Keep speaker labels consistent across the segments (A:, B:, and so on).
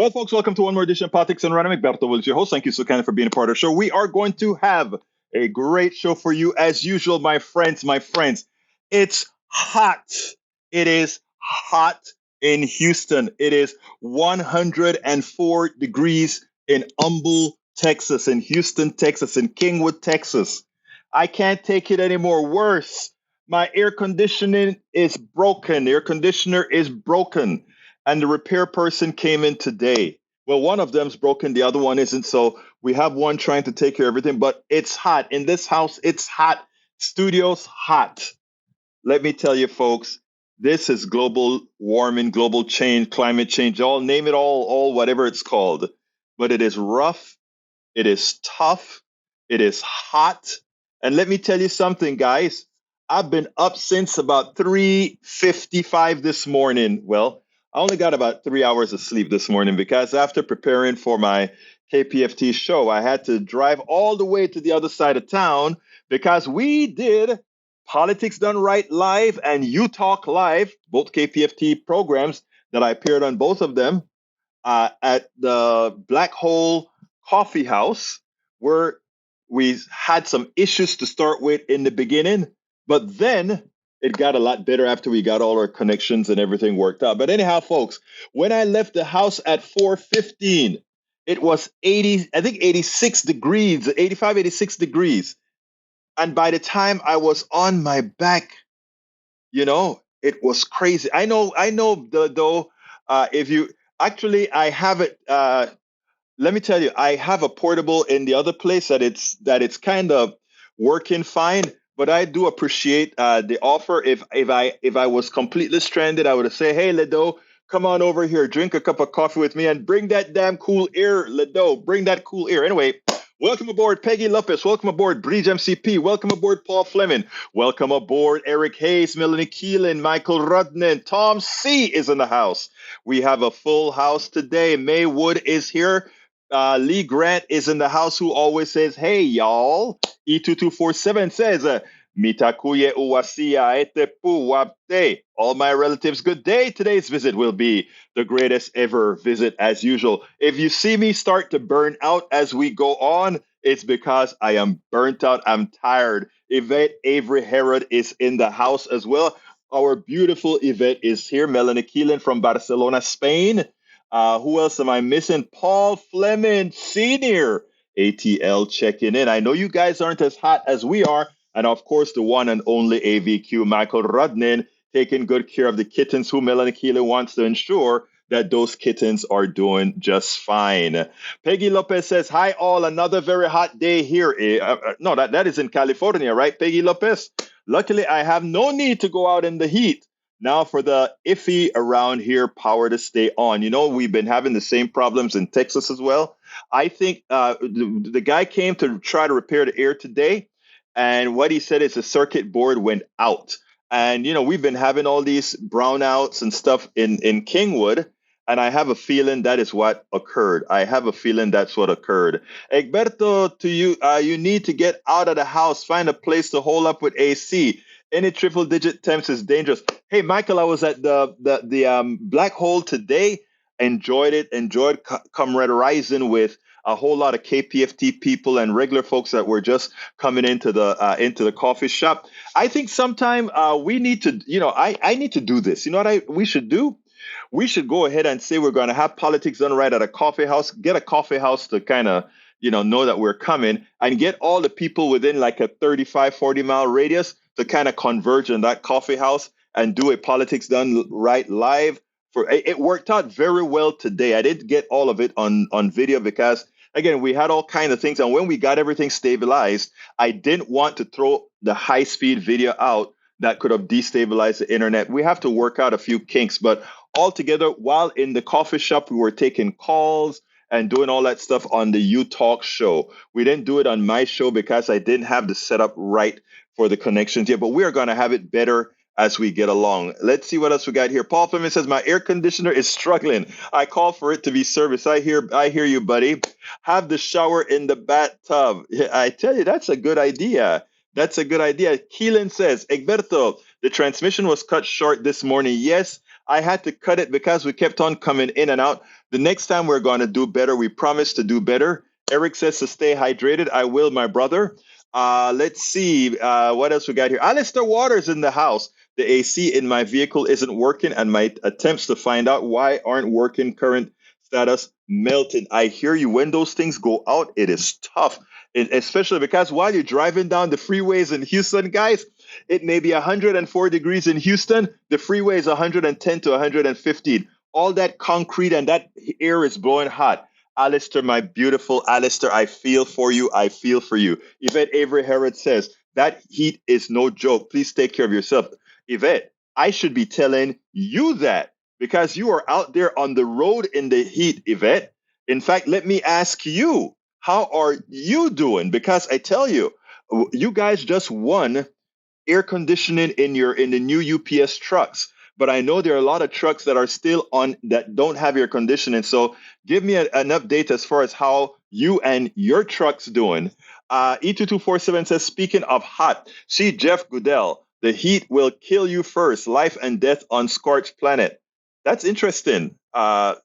A: Well, folks, welcome to one more edition of Politics and Random. Egberto Wills, your host. Thank you so kindly for being a part of the show. We are going to have a great show for you as usual, my friends. My friends, it's hot. It is hot in Houston. It is 104 degrees in Humble, Texas, in Houston, Texas, in Kingwood, Texas. I can't take it anymore. Worse, my air conditioning is broken. The air conditioner is broken, and the repair person came in today. Well, one of them's broken, the other one isn't. So we have one trying to take care of everything, but it's hot. In this house, it's hot. Studio's hot. Let me tell you, folks, this is global warming, global change, climate change, all name it all whatever it's called. But it is rough, it is tough, it is hot. And let me tell you something, guys. I've been up since about 3:55 this morning. Well, I only got about 3 hours of sleep this morning because after preparing for my KPFT show, I had to drive all the way to the other side of town because we did Politics Done Right Live and You Talk Live, both KPFT programs that I appeared on both of them at the Black Hole Coffee House, where we had some issues to start with in the beginning, but then it got a lot better after we got all our connections and everything worked out. But anyhow, folks, when I left the house at 4:15, it was 80, I think 86 degrees, 85, 86 degrees. And by the time I was on my back, it was crazy. I know, though, if you actually, I have it. Let me tell you, I have a portable in the other place that it's kind of working fine. But I do appreciate the offer. If I was completely stranded, I would have said, "Hey, Ledo, come on over here, drink a cup of coffee with me, and bring that damn cool air, Ledo. Bring that cool air." Anyway, welcome aboard, Peggy Lopez. Welcome aboard, Bridge MCP. Welcome aboard, Paul Fleming. Welcome aboard, Eric Hayes, Melanie Keelan, Michael Rudnan. Tom C is in the house. We have a full house today. May Wood is here. Lee Grant is in the house, who always says, "Hey, y'all." E2247 says, Mitakuye uwasia etepu wapte. All my relatives, good day. Today's visit will be the greatest ever visit as usual. If you see me start to burn out as we go on, it's because I am burnt out. I'm tired. Yvette Avery Herod is in the house as well. Our beautiful Yvette is here. Melanie Keelan from Barcelona, Spain. Who else am I missing? Paul Fleming Sr. ATL checking in. I know you guys aren't as hot as we are. And of course, the one and only AVQ, Michael Rudnin, taking good care of the kittens, who Melanie Keelan wants to ensure that those kittens are doing just fine. Peggy Lopez says, "Hi all, another very hot day here." No, that is in California, right, Peggy Lopez? Luckily, I have no need to go out in the heat. Now for the iffy around here, power to stay on. We've been having the same problems in Texas as well. I think the guy came to try to repair the air today, and what he said is the circuit board went out. And, we've been having all these brownouts and stuff in Kingwood, and I have a feeling that is what occurred. I have a feeling that's what occurred. Egberto, to you, you need to get out of the house, find a place to hold up with AC. Any triple digit temps is dangerous. Hey, Michael, I was at the Black Hole today. Enjoyed it. Enjoyed camaraderizing with a whole lot of KPFT people and regular folks that were just coming into the coffee shop. I think sometime we need to, I need to do this. You know what we should do? We should go ahead and say we're going to have Politics Done Right at a coffee house. Get a coffee house to kind of, know that we're coming, and get all the people within like a 35, 40-mile radius to kind of converge in that coffee house and do a Politics Done Right live. It worked out very well today. I didn't get all of it on video because, again, we had all kinds of things. And when we got everything stabilized, I didn't want to throw the high-speed video out that could have destabilized the internet. We have to work out a few kinks. But altogether, while in the coffee shop, we were taking calls and doing all that stuff on the You Talk show. We didn't do it on my show because I didn't have the setup right for the connections yet, but we are going to have it better as we get along. Let's see what else we got here. Paul Fleming says, "My air conditioner is struggling. I call for it to be serviced." I hear you, buddy. Have the shower in the bathtub. I tell you, that's a good idea. That's a good idea. Keelan says, "Egberto, the transmission was cut short this morning. Yes, I had to cut it because we kept on coming in and out. The next time we're going to do better. We promise to do better. Eric says to stay hydrated. I will, my brother. Let's see. What else we got here? Alistair Waters in the house. The AC in my vehicle isn't working, and my attempts to find out why aren't working. Current status melting. I hear you. When those things go out, it is tough, especially because while you're driving down the freeways in Houston, guys, it may be 104 degrees in Houston. The freeway is 110 to 115. All that concrete and that air is blowing hot. Alistair, my beautiful Alistair, I feel for you. I feel for you. Yvette Avery Herod says, that heat is no joke. Please take care of yourself. Yvette, I should be telling you that because you are out there on the road in the heat, Yvette. In fact, let me ask you, how are you doing? Because I tell you, you guys just won air conditioning in the new UPS trucks. But I know there are a lot of trucks that are still on that don't have air conditioning. So give me an update as far as how you and your truck's doing. E2247 says, speaking of hot, see Jeff Goodell, the heat will kill you first. Life and death on scorched planet. That's interesting. I'll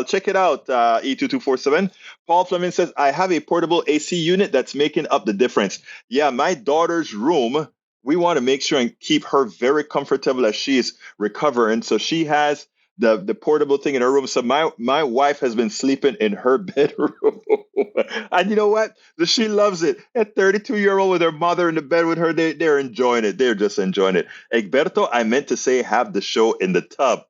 A: check it out. E2247. Paul Fleming says, I have a portable AC unit that's making up the difference. Yeah, my daughter's room, we want to make sure and keep her very comfortable as she is recovering. So she has the portable thing in her room. So my wife has been sleeping in her bedroom. And you know what? She loves it. A 32-year-old with her mother in the bed with her, they're enjoying it. They're just enjoying it. Egberto, I meant to say have the show in the tub.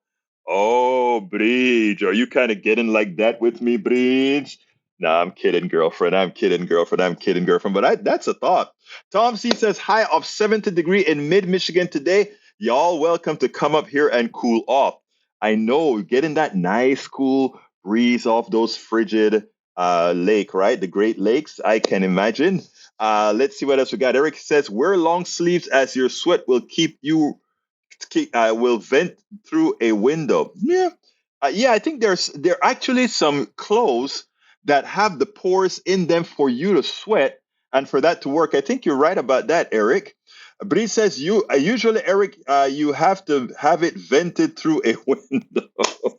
A: Oh, Bridge, are you kind of getting like that with me, Bridge? Nah, I'm kidding, girlfriend. I'm kidding, girlfriend. I'm kidding, girlfriend. But that's a thought. Tom C says, high of 70 degree in mid-Michigan today. Y'all welcome to come up here and cool off. I know, getting that nice, cool breeze off those frigid lake, right? The Great Lakes, I can imagine. Let's see what else we got. Eric says, wear long sleeves as your sweat will keep you will vent through a window. Yeah, yeah. I think there are actually some clothes that have the pores in them for you to sweat and for that to work. I think you're right about that, Eric. Bree says you usually, Eric, you have to have it vented through a window.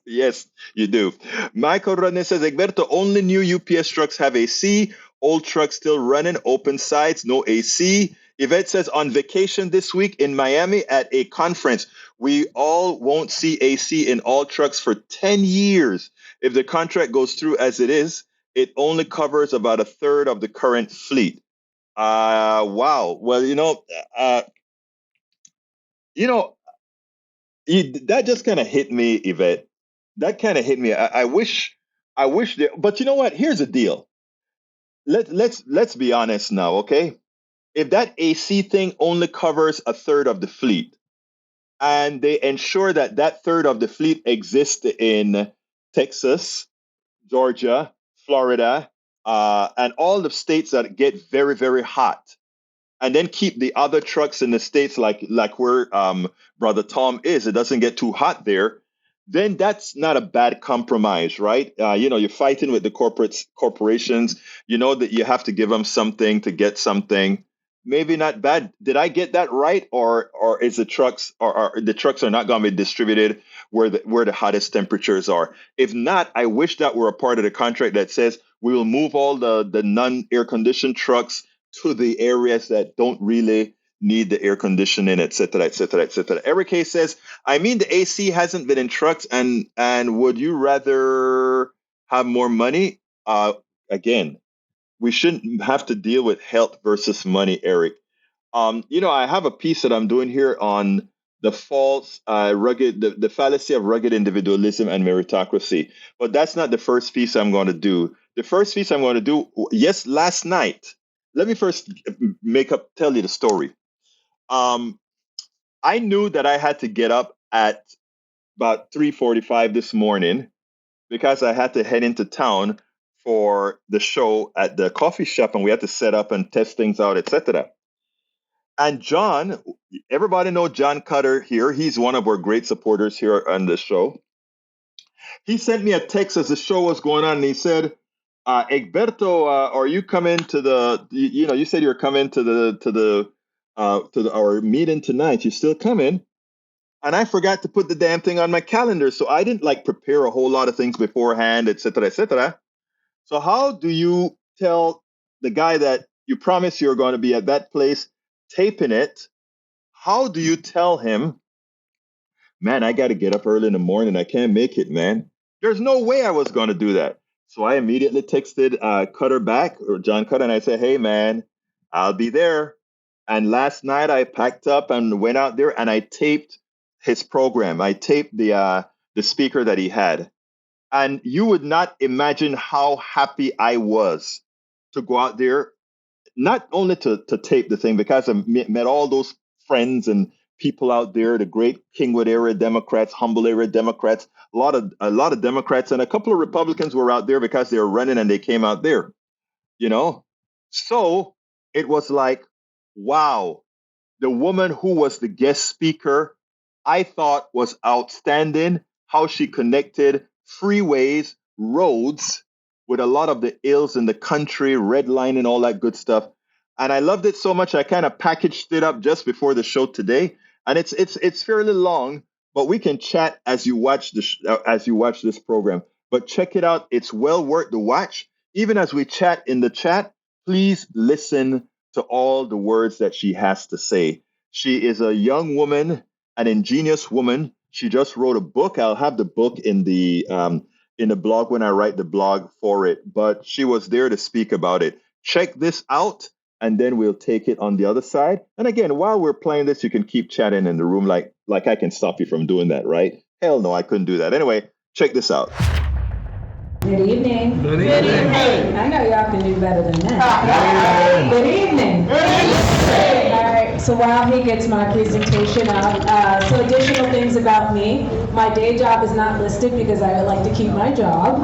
A: Yes, you do. Michael Rane says, Egberto, only new UPS trucks have AC. Old trucks still running, open sides, no AC. Yvette says, on vacation this week in Miami at a conference, we all won't see AC in all trucks for 10 years. If the contract goes through as it is, it only covers about a third of the current fleet. Wow. Well, you know, that just kind of hit me, Yvette. That kind of hit me. I wish that, but you know what? Here's the deal. Let's be honest now, okay? If that AC thing only covers a third of the fleet, and they ensure that that third of the fleet exists in Texas, Georgia, Florida, and all the states that get very, very hot, and then keep the other trucks in the states like where brother Tom is, it doesn't get too hot there, then that's not a bad compromise, right? You're fighting with the corporations. You know that you have to give them something to get something. Maybe not bad. Did I get that right, or is the trucks or the trucks are not going to be distributed where the hottest temperatures are? If not, I wish that were a part of the contract that says we will move all the non-air conditioned trucks to the areas that don't really need the air conditioning, et cetera, et cetera, et cetera. Eric K says, I mean, the AC hasn't been in trucks, and would you rather have more money? Again, we shouldn't have to deal with health versus money, Eric. I have a piece that I'm doing here on the false the fallacy of rugged individualism and meritocracy. But that's not the first piece I'm going to do. The first piece I'm going to do, yes, last night. Let me first tell you the story. I knew that I had to get up at about 3:45 this morning because I had to head into town for the show at the coffee shop, and we had to set up and test things out, etc. And John, everybody know John Cutter here. He's one of our great supporters here on the show. He sent me a text as the show was going on, and he said, "Egberto, are you coming to the? You said you were coming to our meeting tonight. You still coming?" and I forgot to put the damn thing on my calendar. So I didn't like prepare a whole lot of things beforehand, etc., etc. So how do you tell the guy that you promise you're going to be at that place taping it? How do you tell him, man, I got to get up early in the morning. I can't make it, man. There's no way I was going to do that. So I immediately texted Cutter back, or John Cutter, and I said, hey, man, I'll be there. And last night I packed up and went out there and I taped his program. I taped the speaker that he had. And you would not imagine how happy I was to go out there, not only to tape the thing, because I met all those friends and people out there, the great Kingwood area Democrats, Humble area Democrats, a lot of Democrats, and a couple of Republicans were out there because they were running and they came out there, you know? So it was like, wow, the woman who was the guest speaker, I thought was outstanding, how she connected freeways, roads, with a lot of the ills in the country, redlining, all that good stuff. And I loved it so much, I kind of packaged it up just before the show today. And it's fairly long, but we can chat as you watch this program. But check it out; it's well worth the watch. Even as we chat in the chat, please listen to all the words that she has to say. She is a young woman, an ingenious woman. She just wrote a book. I'll have the book in the blog when I write the blog for it. But she was there to speak about it. Check this out. And then we'll take it on the other side. And again, while we're playing this, you can keep chatting in the room like I can stop you from doing that, right? Hell no, I couldn't do that. Anyway, check this out.
B: Good evening.
C: Good evening.
B: I know y'all can do better than that. Good evening. All right, so while he gets my presentation up, so additional things about me. My day job is not listed because I would like to keep my job.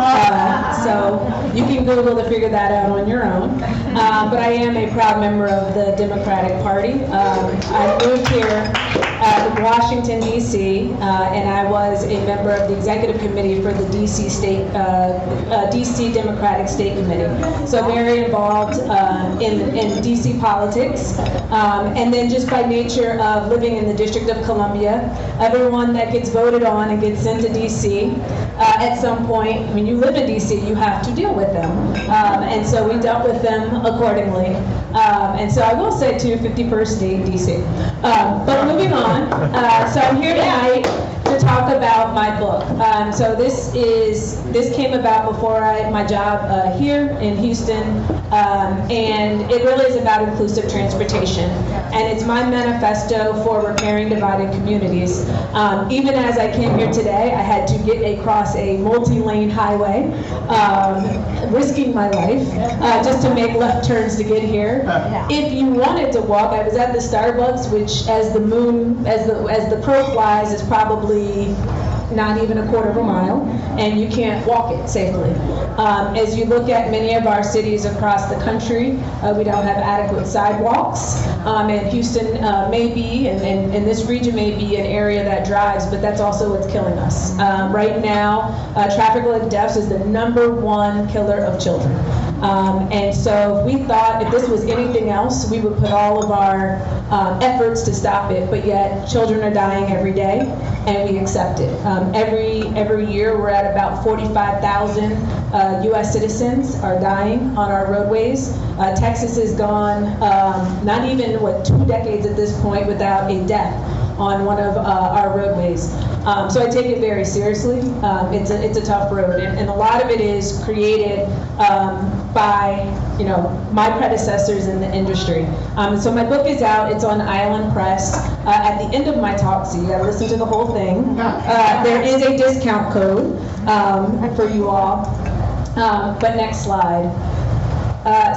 B: So you can Google to figure that out on your own. But I am a proud member of the Democratic Party. I moved here in Washington, D.C., and I was a member of the executive committee for the D.C. D.C. Democratic State Committee. So very involved in D.C. politics. And then just by nature of living in the District of Columbia, everyone that gets voted on and gets sent to D.C. At some point, when you live in D.C., you have to deal with them. And so we dealt with them accordingly. And so I will say, too, 51st state D.C. But moving on, so I'm here tonight to talk about my book. So this came about before my job here in Houston, and it really is about inclusive transportation. And it's my manifesto for repairing divided communities. Even as I came here today, I had to get across a multi-lane highway, risking my life, just to make left turns to get here. If you wanted to walk, I was at the Starbucks, which as the crow flies is probably not even a quarter of a mile, and you can't walk it safely. As you look at many of our cities across the country, we don't have adequate sidewalks, and Houston may be, and this region may be an area that drives, but that's also what's killing us. Right now, traffic-related deaths is the #1 killer of children. And so if we thought if this was anything else, we would put all of our efforts to stop it, but yet children are dying every day, and we accept it. Every year we're at about 45,000 U.S. citizens are dying on our roadways. Texas has gone not even, 2 decades at this point without a death on one of our roadways. So I take it very seriously. It's a tough road, and a lot of it is created by my predecessors in the industry. So my book is out. It's on Island Press. At the end of my talk, so you got to listen to the whole thing. There is a discount code for you all. But next slide.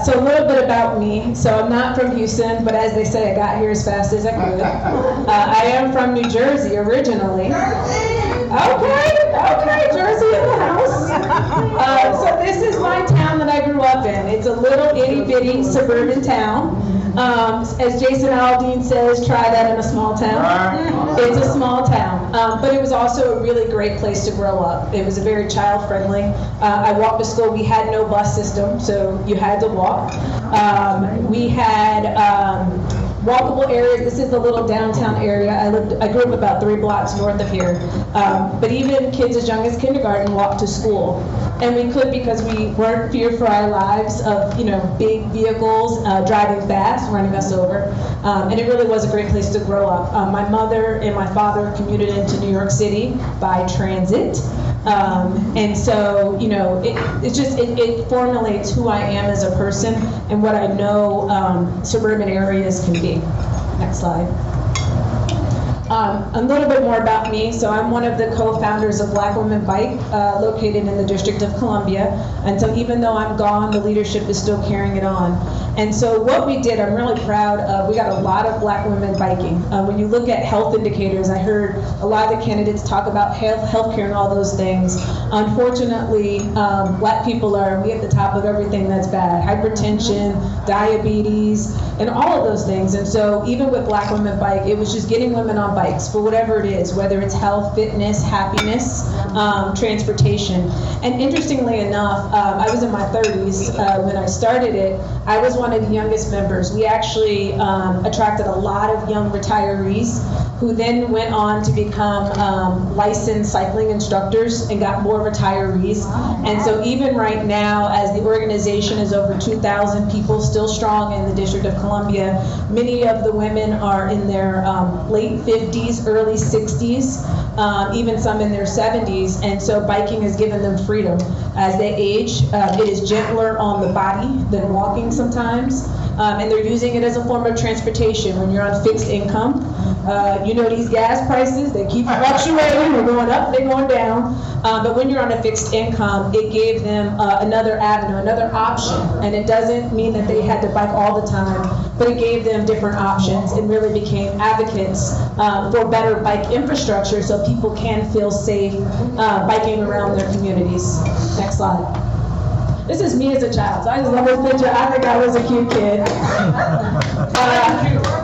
B: So a little bit about me. So I'm not from Houston, but as they say, I got here as fast as I could. I am from New Jersey originally. Okay, Jersey in the house. So this is my town that I grew up in. It's a little itty-bitty suburban town. As Jason Aldean says, try that in a small town. It's a small town, but it was also a really great place to grow up. It was very child-friendly. I walked to school. We had no bus system, so you had to walk. We had walkable areas. This is the little downtown area. I grew up about 3 blocks north of here. But even kids as young as kindergarten walked to school. And we could because we weren't feared for our lives of, big vehicles driving fast, running us over. And it really was a great place to grow up. My mother and my father commuted into New York City by transit. And so, it formulates who I am as a person and what I know suburban areas can be. Next slide. A little bit more about me. So I'm one of the co-founders of Black Women Bike, located in the District of Columbia. And so even though I'm gone, the leadership is still carrying it on. And so what we did, I'm really proud of, we got a lot of Black women biking. When you look at health indicators, I heard a lot of the candidates talk about healthcare and all those things. Unfortunately, Black people are at the top of everything that's bad. Hypertension, diabetes, and all of those things. And so even with Black Women Bike, it was just getting women on bikes for whatever it is, whether it's health, fitness, happiness, transportation. And interestingly enough, I was in my 30s when I started it. I was one of the youngest members. We actually attracted a lot of young retirees who then went on to become licensed cycling instructors and got more retirees. And so even right now, as the organization is over 2,000 people, still strong in the District of Columbia, many of the women are in their late 50s, early 60s, even some in their 70s. And so biking has given them freedom. As they age, it is gentler on the body than walking sometimes. And they're using it as a form of transportation. When you're on fixed income, these gas prices, they keep fluctuating. They're going up, they're going down. But when you're on a fixed income, it gave them another avenue, another option. And it doesn't mean that they had to bike all the time, but it gave them different options and really became advocates for better bike infrastructure so people can feel safe biking around their communities. Next slide. This is me as a child, so I just love this picture. I think I was a cute kid.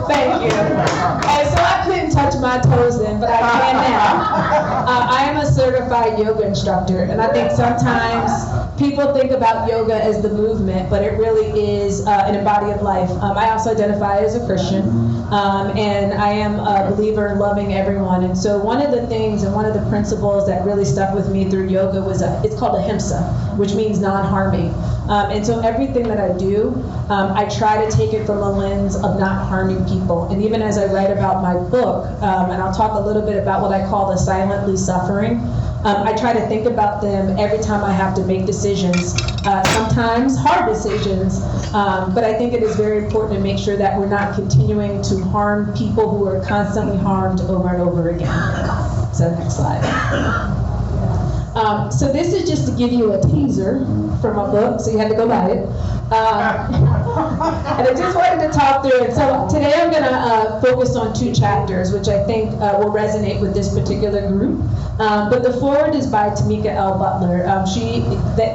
B: Thank you. And so I couldn't touch my toes then, but I can now. I am a certified yoga instructor, and I think sometimes people think about yoga as the movement, but it really is an embodied life. I also identify as a Christian, and I am a believer in loving everyone. And so one of the things and one of the principles that really stuck with me through yoga was it's called ahimsa, which means non-harming. And so everything that I do, I try to take it from a lens of not harming people. And even as I write about my book, and I'll talk a little bit about what I call the silently suffering, I try to think about them every time I have to make decisions, sometimes hard decisions, but I think it is very important to make sure that we're not continuing to harm people who are constantly harmed over and over again. So next slide. So this is just to give you a teaser from my book, so you had to go buy it. And I just wanted to talk through it. So today I'm going to focus on 2 chapters, which I think will resonate with this particular group. But the foreword is by Tamika L. Butler.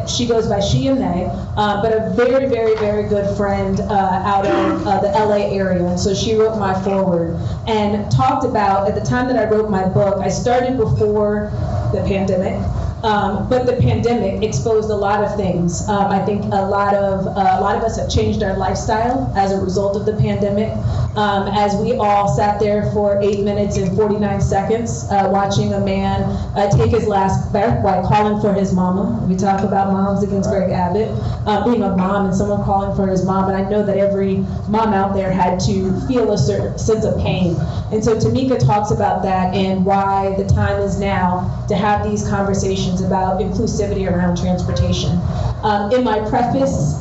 B: She goes by she and they, but a very, very, very good friend out of the LA area. And so she wrote my foreword and talked about, at the time that I wrote my book, I started before the pandemic. But the pandemic exposed a lot of things. I think a lot of us have changed our lifestyle as a result of the pandemic. As we all sat there for 8 minutes and 49 seconds watching a man take his last breath while calling for his mama. We talk about moms against Greg Abbott, being a mom and someone calling for his mom. And I know that every mom out there had to feel a certain sense of pain. And so Tamika talks about that and why the time is now to have these conversations about inclusivity around transportation. In my preface,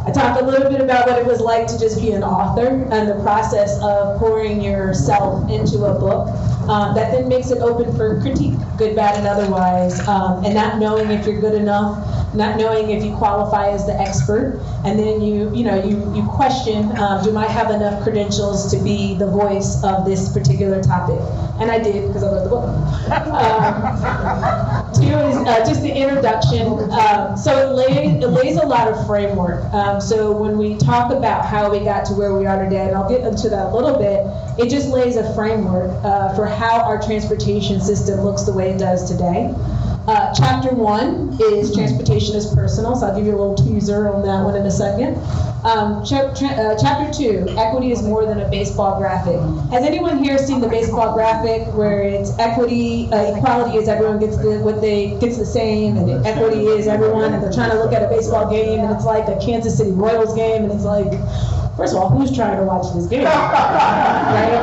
B: I talked a little bit about what it was like to just be an author and the process of pouring yourself into a book that then makes it open for critique, good, bad, and otherwise, and not knowing if you're good enough, not knowing if you qualify as the expert, and then you question, do I have enough credentials to be the voice of this particular topic? And I did, because I wrote the book. 2 is just the introduction. So it lays a lot of framework. So when we talk about how we got to where we are today, and I'll get into that a little bit, it just lays a framework for how our transportation system looks the way it does today. Chapter 1 is transportation is personal, so I'll give you a little teaser on that one in a second. Chapter 2, equity is more than a baseball graphic. Has anyone here seen the baseball graphic where it's equity, equality is everyone gets the same, and equity is everyone, and they're trying to look at a baseball game, and it's like a Kansas City Royals game, and it's like, first of all, who's trying to watch this game? Right?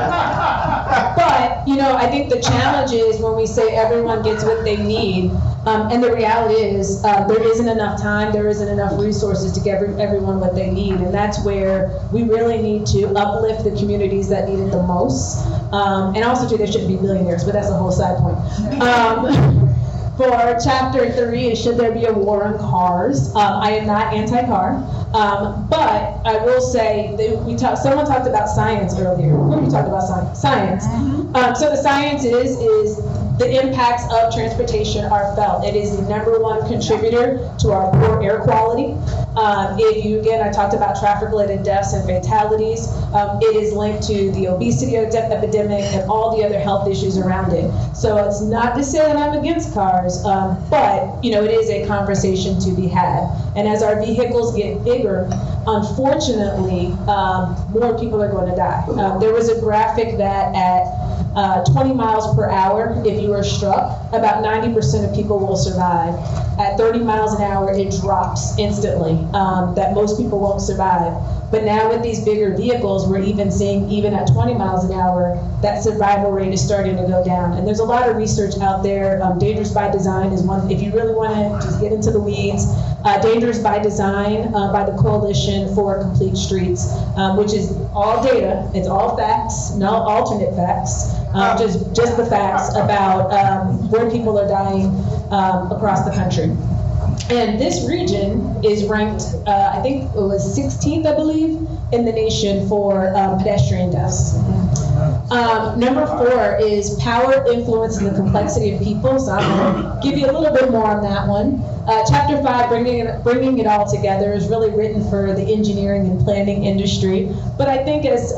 B: But, I think the challenge is when we say everyone gets what they need, and the reality is there isn't enough time, there isn't enough resources to give everyone what they need, and that's where we really need to uplift the communities that need it the most. And also, too, there shouldn't be millionaires, but that's a whole side point. For chapter 3 is should there be a war on cars? I am not anti-car, but I will say that someone talked about science earlier. When we talked about science. So the science is the impacts of transportation are felt. It is the #1 contributor to our poor air quality. I talked about traffic-related deaths and fatalities. It is linked to the obesity epidemic and all the other health issues around it. So it's not to say that I'm against cars, but it is a conversation to be had. And as our vehicles get bigger, unfortunately, more people are going to die. There was a graphic that at 20 miles per hour, if you are struck, about 90% of people will survive. At 30 miles an hour, it drops instantly, that most people won't survive. But now with these bigger vehicles, we're even seeing, even at 20 miles an hour, that survival rate is starting to go down. And there's a lot of research out there. Dangerous by Design is one, if you really want to just get into the weeds, Dangerous by Design by the Coalition for Complete Streets, which is all data, it's all facts, no alternate facts, just the facts about where people are dying across the country. And this region is ranked, I think it was 16th, I believe, in the nation for pedestrian deaths. Number 4 is power, influence, and the complexity of people. So I'm going to give you a little bit more on that one. Chapter 5, bringing it all together, is really written for the engineering and planning industry. But I think as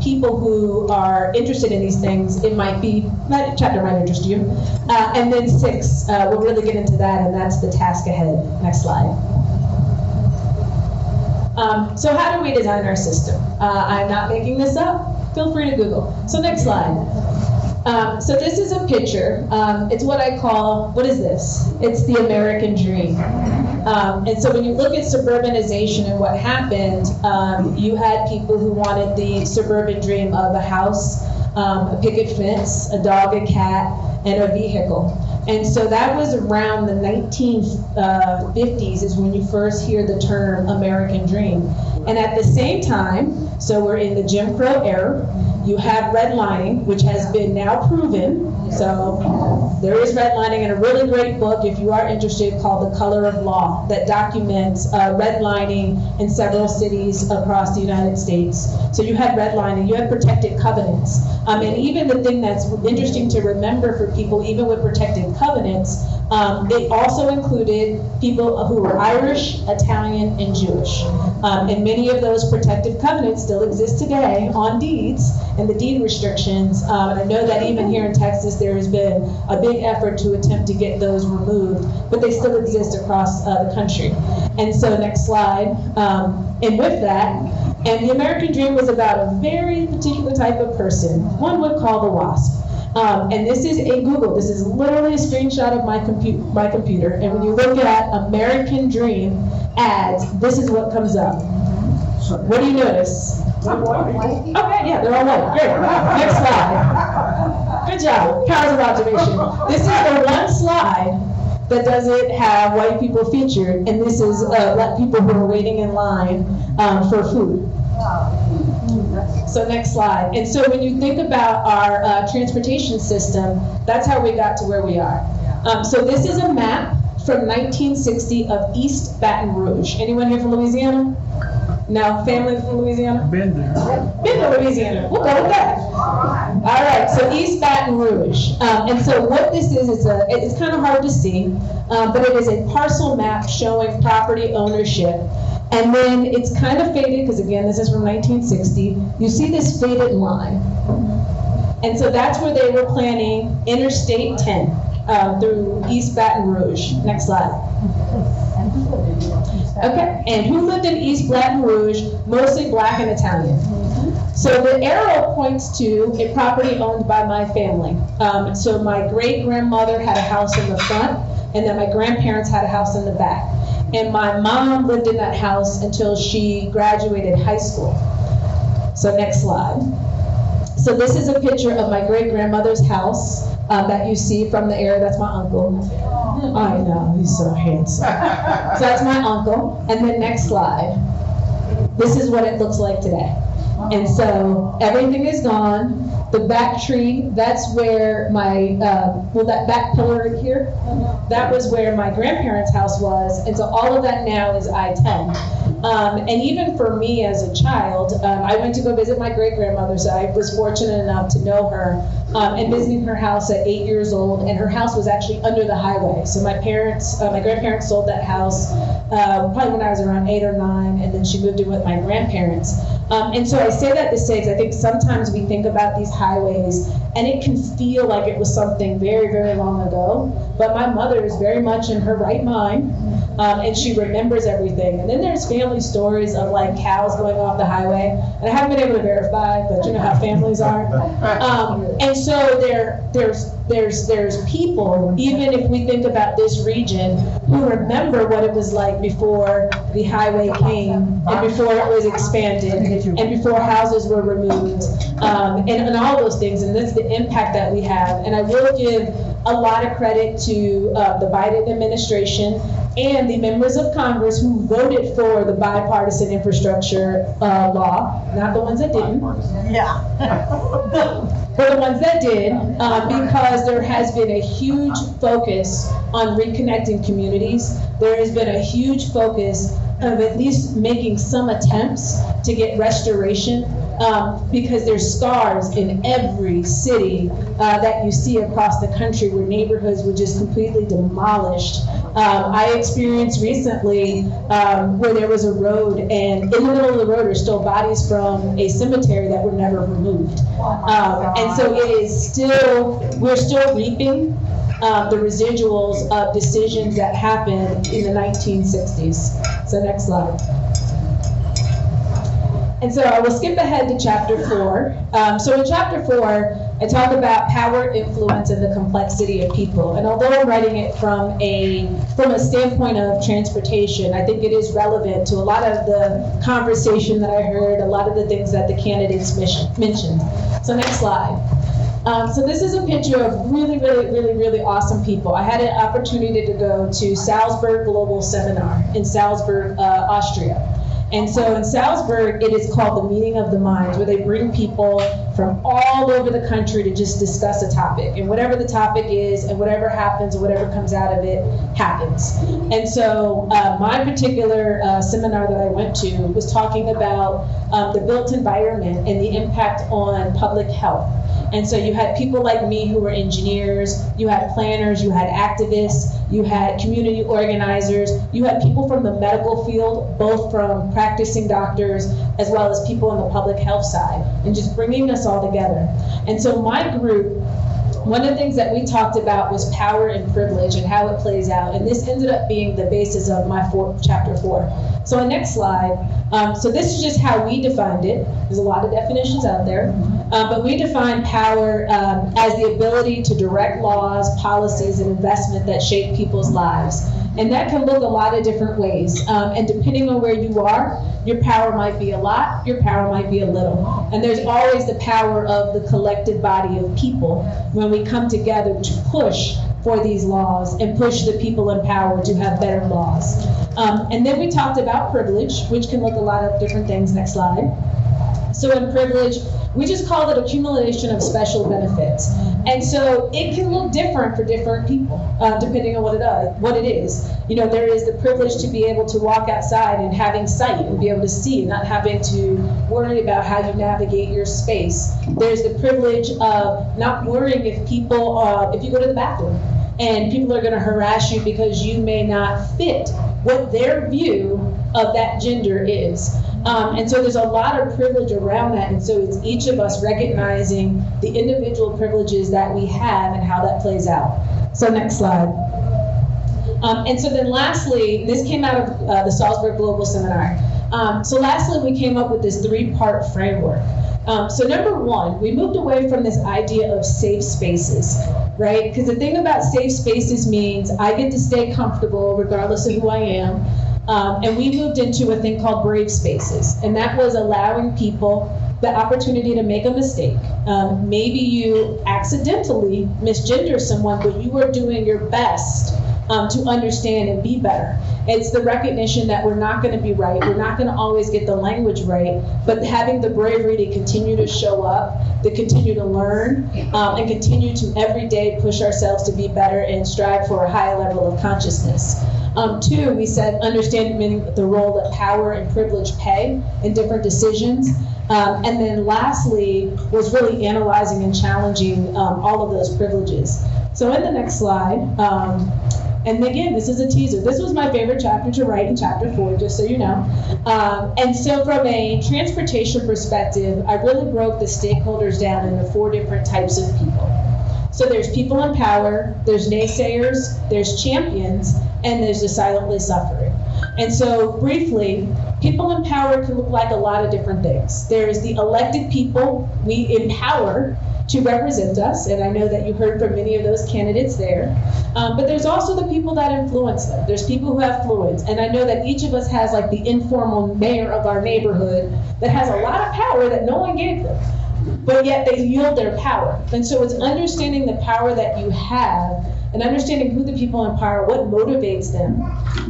B: people who are interested in these things, chapter might interest you. And then 6, we'll really get into that, and that's the task ahead. Next slide. So how do we design our system? I'm not making this up. Feel free to Google. So next slide. So this is a picture. It's what I call, what is this? It's the American dream. And so when you look at suburbanization and what happened, you had people who wanted the suburban dream of a house, a picket fence, a dog, a cat, and a vehicle. And so that was around the 1950s is when you first hear the term American dream. And at the same time, so we're in the Jim Crow era, you have redlining, which has been now proven. So there is redlining, and a really great book, if you are interested, called The Color of Law, that documents redlining in several cities across the United States. So you had redlining, you had protected covenants. And even the thing that's interesting to remember for people, even with protected covenants, it also included people who were Irish, Italian, and Jewish. And many of those protective covenants still exist today on deeds and the deed restrictions. And I know that even here in Texas, there has been a big effort to attempt to get those removed, but they still exist across the country. And so next slide. And with that, and the American dream was about a very particular type of person, one would call the WASP. And this is a Google. This is literally a screenshot of my computer. And when you look at American Dream ads, this is what comes up. What do you notice? Okay, yeah, they're all white. Great. Next slide. Good job. Powers of observation. This is the one slide that doesn't have white people featured, and this is people who are waiting in line for food. So next slide. And so when you think about our transportation system, that's how we got to where we are. So this is a map from 1960 of East Baton Rouge. Anyone here from Louisiana? No, family from Louisiana?
C: Been there.
B: Been to Louisiana. We'll go with that. All right, so East Baton Rouge. And so what this is it's kind of hard to see, but it is a parcel map showing property ownership. And then it's kind of faded, because again, this is from 1960. You see this faded line. And so that's where they were planning Interstate 10. through East Baton Rouge. Next slide. Okay, and who lived in East Baton Rouge? Mostly Black and Italian. So the arrow points to a property owned by my family. So my great-grandmother had a house in the front, and then my grandparents had a house in the back. And my mom lived in that house until she graduated high school. So next slide. So this is a picture of my great-grandmother's house that you see from the area. That's my uncle. I know, he's so handsome. So that's my uncle. And then next slide. This is what it looks like today. And so everything is gone. The back tree, that's where my, that back pillar here, that was where my grandparents' house was. And so all of that now is I-10. And even for me as a child, I went to go visit my great-grandmother, so I was fortunate enough to know her, and visiting her house at 8 years old, and her house was actually under the highway. So my grandparents sold that house probably when I was around 8 or 9, and then she moved in with my grandparents. And so I say that to say, because I think sometimes we think about these highways, and it can feel like it was something very, very long ago, but my mother is very much in her right mind, and she remembers everything. And then there's family stories of like cows going off the highway, and I haven't been able to verify, but you know how families are. And so there's people, even if we think about this region, who remember what it was like before the highway came, and before it was expanded, and before houses were removed, and all those things. And that's the impact that we have. And I will give a lot of credit to the Biden administration and the members of Congress who voted for the bipartisan infrastructure law, not the ones that didn't. Yeah. For the ones that did, because there has been a huge focus on reconnecting communities. There has been a huge focus of at least making some attempts to get restoration, because there's scars in every city that you see across the country where neighborhoods were just completely demolished. I experienced recently where there was a road, and in the middle of the road are still bodies from a cemetery that were never removed. And so it is still, we're still reaping the residuals of decisions that happened in the 1960s. So next slide. And so I will skip ahead to chapter 4. So in chapter 4, I talk about power, influence, and the complexity of people. And although I'm writing it from a standpoint of transportation, I think it is relevant to a lot of the conversation that I heard, a lot of the things that the candidates mentioned. So next slide. So this is a picture of really, really, really, really awesome people. I had an opportunity to go to Salzburg Global Seminar in Salzburg, Austria. And so in Salzburg, it is called the Meeting of the Minds, where they bring people from all over the country to just discuss a topic. And whatever the topic is, and whatever happens, or whatever comes out of it, happens. And so my particular seminar that I went to was talking about the built environment and the impact on public health. And so you had people like me who were engineers, you had planners, you had activists, you had community organizers, you had people from the medical field, both from practicing doctors as well as people on the public health side, and just bringing us all together. And so my group, one of the things that we talked about was power and privilege and how it plays out. And this ended up being the basis of my chapter 4. So next slide. So this is just how we defined it. There's a lot of definitions out there. But we define power as the ability to direct laws, policies, and investment that shape people's lives. And that can look a lot of different ways. And depending on where you are, your power might be a lot, your power might be a little. And there's always the power of the collective body of people when we come together to push for these laws and push the people in power to have better laws. And then we talked about privilege, which can look a lot of different things. Next slide. So in privilege, we just call it accumulation of special benefits. And so it can look different for different people, depending on what it is. You know, there is the privilege to be able to walk outside and having sight and be able to see, and not having to worry about how you navigate your space. There's the privilege of not worrying if you go to the bathroom and people are going to harass you because you may not fit what their view of that gender is. And so there's a lot of privilege around that, and so it's each of us recognizing the individual privileges that we have and how that plays out. So next slide. And so then lastly, this came out of the Salzburg Global Seminar. So lastly, we came up with this 3-part framework. So number one, we moved away from this idea of safe spaces, right? Because the thing about safe spaces means I get to stay comfortable regardless of who I am. And we moved into a thing called brave spaces. And that was allowing people the opportunity to make a mistake. Maybe you accidentally misgender someone, but you are doing your best to understand and be better. It's the recognition that we're not going to be right. We're not going to always get the language right, but having the bravery to continue to show up, to continue to learn, and continue to every day push ourselves to be better and strive for a higher level of consciousness. 2, we said understanding the role that power and privilege play in different decisions. And then lastly was really analyzing and challenging all of those privileges. So in the next slide, and again, this is a teaser. This was my favorite chapter to write in chapter 4, just so you know. And so from a transportation perspective, I really broke the stakeholders down into 4 different types of people. So there's people in power, there's naysayers, there's champions, and there's the silently suffering. And so briefly, people in power can look like a lot of different things. There's the elected people we empower to represent us, and I know that you heard from many of those candidates there. But there's also the people that influence them. There's people who have influence, and I know that each of us has like the informal mayor of our neighborhood that has a lot of power that no one gave them, but yet they yield their power. And so it's understanding the power that you have and understanding who the people in power, what motivates them.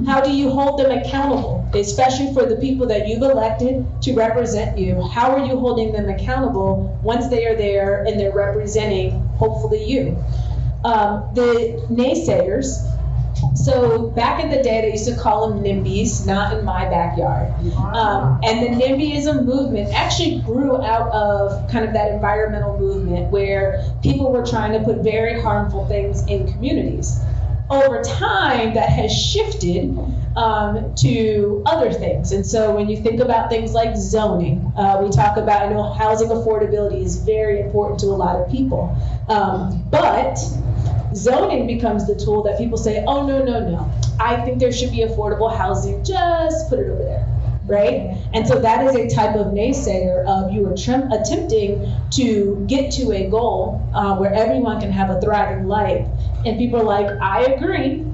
B: How do you hold them accountable, especially for the people that you've elected to represent you? How are you holding them accountable once they are there and they're representing, hopefully, you? The naysayers. So back in the day, they used to call them NIMBYs, not in my backyard. And the NIMBYism movement actually grew out of kind of that environmental movement where people were trying to put very harmful things in communities. Over time, that has shifted to other things. And so when you think about things like zoning, we talk about, I know housing affordability is very important to a lot of people. But zoning becomes the tool that people say, oh, no. I think there should be affordable housing, just put it over there, right? And so that is a type of naysayer of you are attempting to get to a goal where everyone can have a thriving life. And people are like, I agree,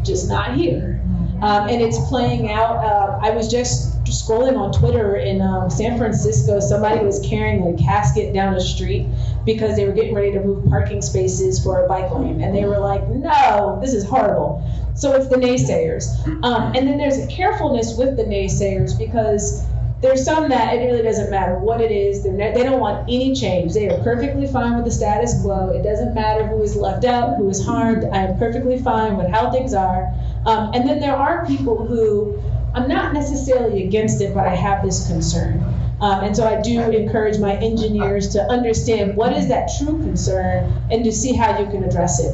B: just not here. And it's playing out. I was just scrolling on Twitter in San Francisco. Somebody was carrying a casket down a street because they were getting ready to move parking spaces for a bike lane. And they were like, no, this is horrible. So it's the naysayers. And then there's a carefulness with the naysayers because there's some that it really doesn't matter what it is. They don't want any change. They are perfectly fine with the status quo. It doesn't matter who is left out, who is harmed. I am perfectly fine with how things are. And then there are people who, I'm not necessarily against it, but I have this concern. And so I do encourage my engineers to understand what is that true concern and to see how you can address it.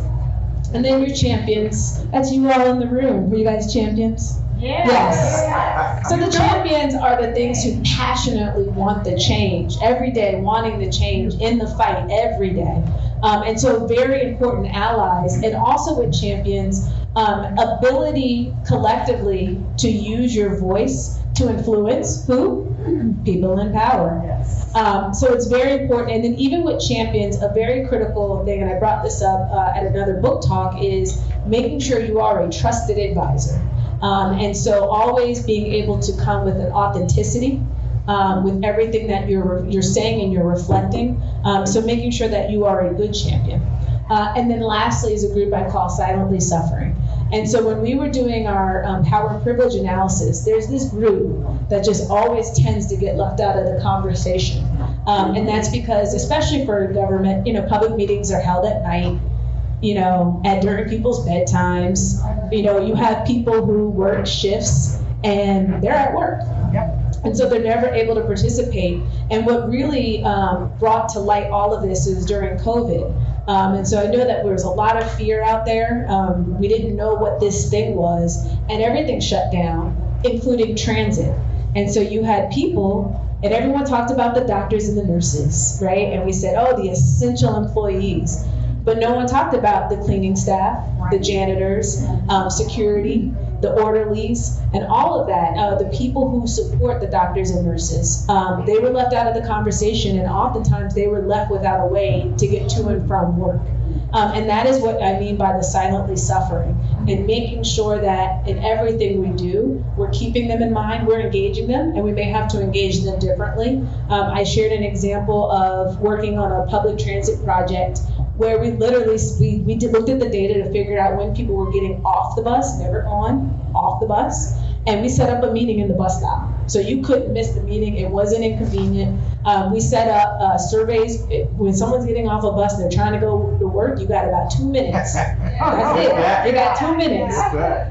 B: And then your champions, that's you all in the room. Were you guys champions? Yeah. Yes. So the champions are the things who passionately want the change every day, wanting the change in the fight every day. And so very important allies. And also with champions, ability collectively to use your voice to influence who? People in power. Yes. So it's very important. And then even with champions, a very critical thing, and I brought this up at another book talk, is making sure you are a trusted advisor. And so always being able to come with an authenticity with everything that you're saying and you're reflecting. So making sure that you are a good champion. And then lastly is a group I call Silently Suffering. And so when we were doing our power and privilege analysis, there's this group that just always tends to get left out of the conversation. And that's because, especially for government, public meetings are held at night, during people's bedtimes. You have people who work shifts and they're at work. Yep. And so they're never able to participate. And what really brought to light all of this is during COVID. And so I know that there was a lot of fear out there. We didn't know what this thing was, and everything shut down, including transit. And so you had people, and everyone talked about the doctors and the nurses, right? And we said, oh, the essential employees. But no one talked about the cleaning staff, the janitors, security, the orderlies, and all of that, the people who support the doctors and nurses. They were left out of the conversation, and oftentimes they were left without a way to get to and from work. And that is what I mean by the silently suffering, and making sure that in everything we do, we're keeping them in mind, we're engaging them, and we may have to engage them differently. I shared an example of working on a public transit project where we literally, looked at the data to figure out when people were getting off the bus, never on, off the bus, and we set up a meeting in the bus stop. So you couldn't miss the meeting, it wasn't inconvenient. We set up surveys. When someone's getting off a bus and they're trying to go to work, you got about 2 minutes. That's it, you got 2 minutes.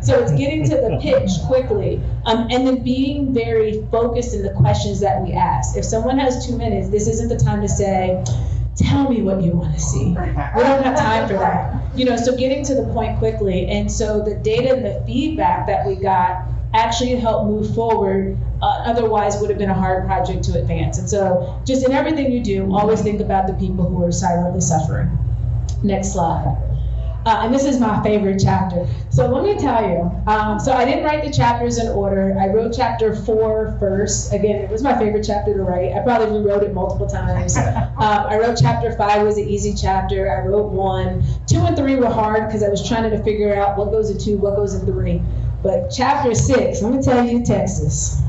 B: So it's getting to the pitch quickly. And then being very focused in the questions that we ask. If someone has 2 minutes, this isn't the time to say, tell me what you want to see. We don't have time for that. So getting to the point quickly. And so the data and the feedback that we got actually helped move forward, otherwise would have been a hard project to advance. And so just in everything you do, always think about the people who are silently suffering. Next slide. And this is my favorite chapter. So let me tell you, so I didn't write the chapters in order. I wrote chapter 4 first. Again, it was my favorite chapter to write. I probably rewrote it multiple times. I wrote chapter 5 was an easy chapter. I wrote 1. 2 and 3 were hard because I was trying to figure out what goes in 2, what goes in 3. But chapter 6, let me tell you, Texas.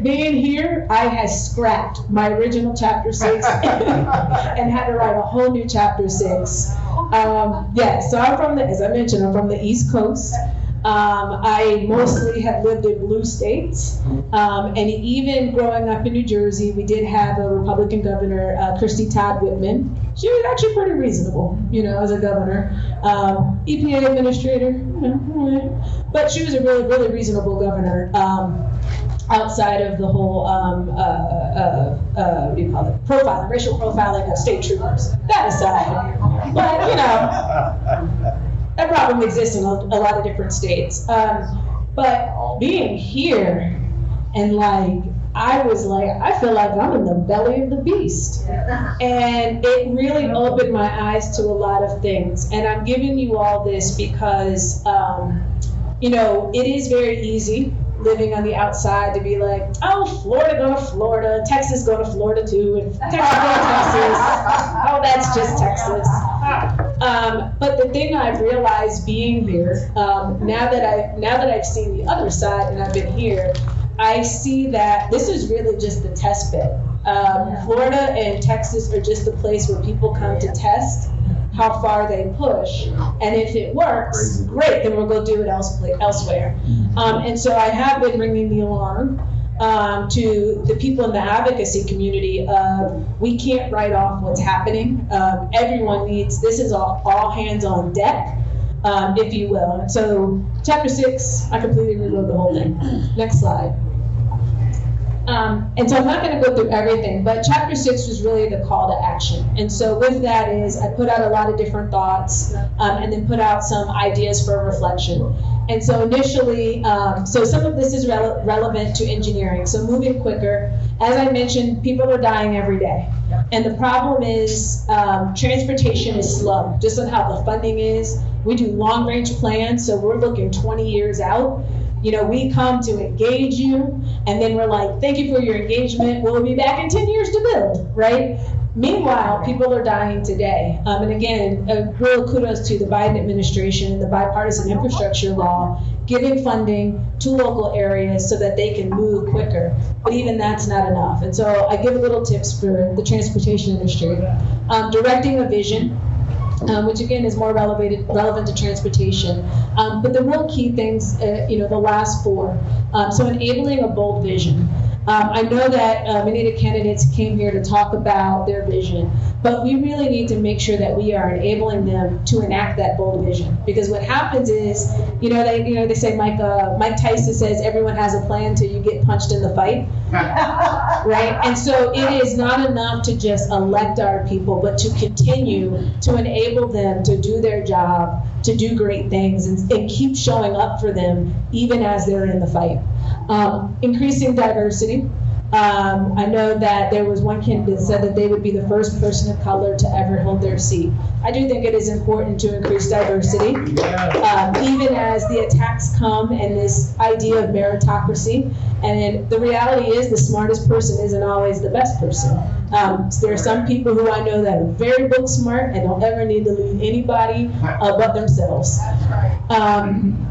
B: Being here, I had scrapped my original chapter 6 and had to write a whole new chapter 6. So I'm as I mentioned, I'm from the East Coast. I mostly have lived in blue states. And even growing up in New Jersey, we did have a Republican governor, Christy Todd Whitman. She was actually pretty reasonable, as a governor. EPA administrator, but she was a really, really reasonable governor. Outside of the whole, what do you call it? Profiling, racial profiling of state troopers. That aside, but that problem exists in a lot of different states. But being here and I feel like I'm in the belly of the beast. And it really opened my eyes to a lot of things. And I'm giving you all this because, it is very easy living on the outside to be like, oh, Florida go to Florida, Texas go to Florida too, and Texas go to Texas. Oh, that's just Texas. But the thing I've realized being here, now that I've seen the other side and I've been here, I see that this is really just the test bed. Florida and Texas are just the place where people come to test how far they push, and if it works, great, then we'll go do it elsewhere. And so I have been ringing the alarm to the people in the advocacy community of we can't write off what's happening. Everyone needs, this is all hands on deck, if you will. And so chapter 6, I completely rewrote the whole thing. Next slide. And so I'm not going to go through everything, but chapter 6 was really the call to action. And so with that is I put out a lot of different thoughts and then put out some ideas for reflection. And so initially, so some of this is relevant to engineering. So moving quicker, as I mentioned, people are dying every day. And the problem is transportation is slow, just on how the funding is. We do long range plans, so we're looking 20 years out. We come to engage you, and then we're like, thank you for your engagement. We'll be back in 10 years to build, right? Meanwhile, people are dying today. And again, real kudos to the Biden administration and the bipartisan infrastructure law, giving funding to local areas so that they can move quicker. But even that's not enough. And so I give little tips for the transportation industry. Directing a vision. Which again is more relevant to transportation. But the real key things, the last 4. So enabling a bold vision. I know that many of the candidates came here to talk about their vision, but we really need to make sure that we are enabling them to enact that bold vision. Because what happens is, they say Mike Tyson says everyone has a plan till you get punched in the fight, right? And so it is not enough to just elect our people, but to continue to enable them to do their job, to do great things, and keep showing up for them even as they're in the fight. Increasing diversity. I know that there was one candidate that said that they would be the first person of color to ever hold their seat. I do think it is important to increase diversity, even as the attacks come and this idea of meritocracy. And the reality is the smartest person isn't always the best person. There are some people who I know that are very book smart and don't ever need to lead anybody but themselves.